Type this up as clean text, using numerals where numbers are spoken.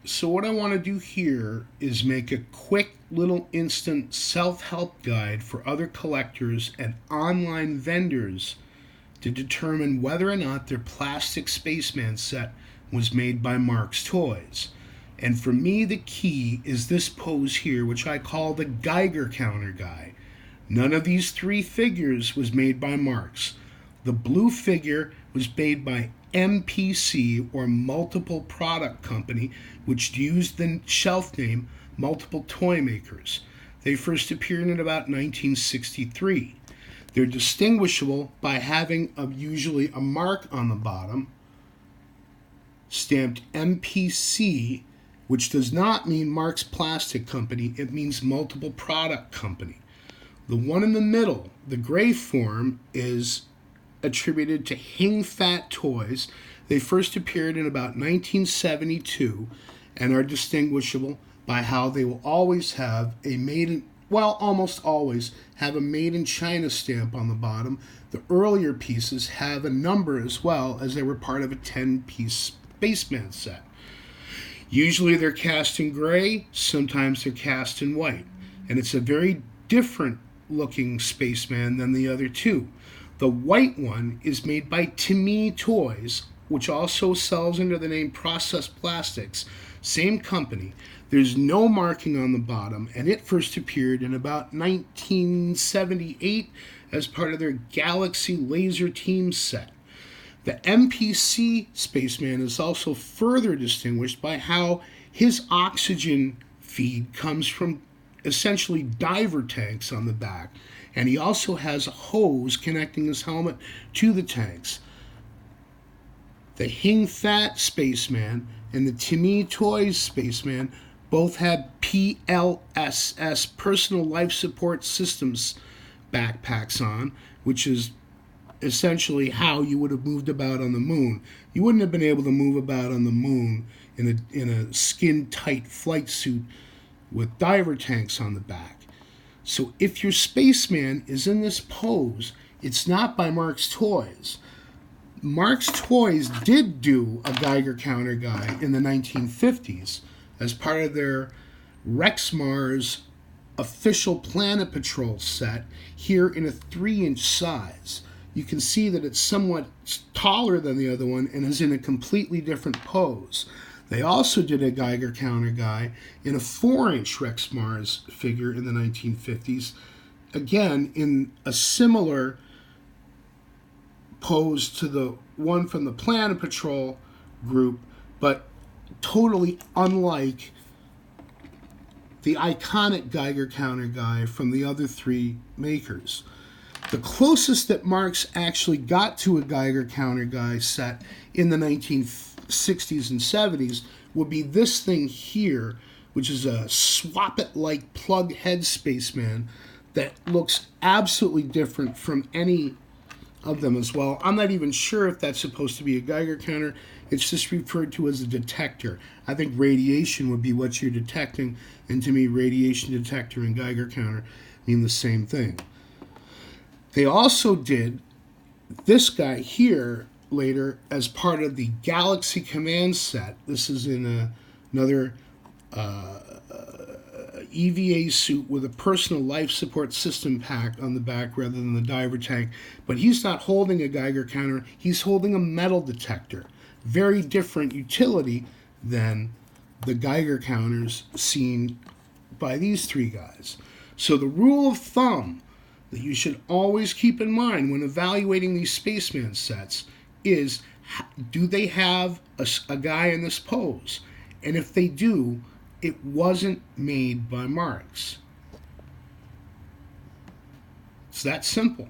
So what I want to do here is make a quick little instant self-help guide for other collectors and online vendors to determine whether or not their plastic Spaceman set was made by Marx Toys. And for me, the key is this pose here, which I call the Geiger Counter Guy. None of these three figures was made by Marx. The blue figure was made by MPC, or Multiple Product Company, which used the shelf name Multiple Toymakers. They first appeared in about 1963. They're distinguishable by having usually a mark on the bottom stamped MPC, which does not mean Marx Plastic Company, it means Multiple Product Company. The one in the middle, the gray form, is attributed to Hing Fat Toys. They first appeared in about 1972 and are distinguishable by how they will always have a almost always have a made in China stamp on the bottom. The earlier pieces have a number as well, as they were part of a 10-piece Spaceman set. Usually they're cast in gray, sometimes they're cast in white, and it's a very different looking Spaceman than the other two. The white one is made by Tim Mee Toys, which also sells under the name Processed Plastics. Same company. There's no marking on the bottom, and it first appeared in about 1978 as part of their Galaxy Laser Team set. The MPC Spaceman is also further distinguished by how his oxygen feed comes from essentially diver tanks on the back, and he also has a hose connecting his helmet to the tanks. The Hing Fat Spaceman and the Tim Mee Toys Spaceman both had PLSS, Personal Life Support Systems backpacks on, which is essentially how you would have moved about on the moon. You wouldn't have been able to move about on the moon in a skin-tight flight suit with diver tanks on the back. So if your Spaceman is in this pose, it's not by Marx Toys. Marx Toys did do a Geiger Counter Guy in the 1950s as part of their Rexmars official Planet Patrol set, here in a 3-inch size. You can see that it's somewhat taller than the other one and is in a completely different pose. They also did a Geiger Counter Guy in a 4-inch Rexmars figure in the 1950s, again in a similar pose to the one from the Planet Patrol group, but totally unlike the iconic Geiger Counter Guy from the other three makers. The closest that Marx actually got to a Geiger Counter Guy set in the 1960s and 70s would be this thing here, which is a swap-it-like plug head Spaceman that looks absolutely different from any of them as well. I'm not even sure if that's supposed to be a Geiger counter. It's just referred to as a detector. I think radiation would be what you're detecting, and to me, radiation detector and Geiger counter mean the same thing. They also did this guy here later as part of the Galaxy Command set. This is in another EVA suit with a personal life support system pack on the back rather than the diver tank. But he's not holding a Geiger counter, he's holding a metal detector. Very different utility than the Geiger counters seen by these three guys. So the rule of thumb that you should always keep in mind when evaluating these Spaceman sets is, do they have a guy in this pose? And if they do, it wasn't made by Marx. It's that simple.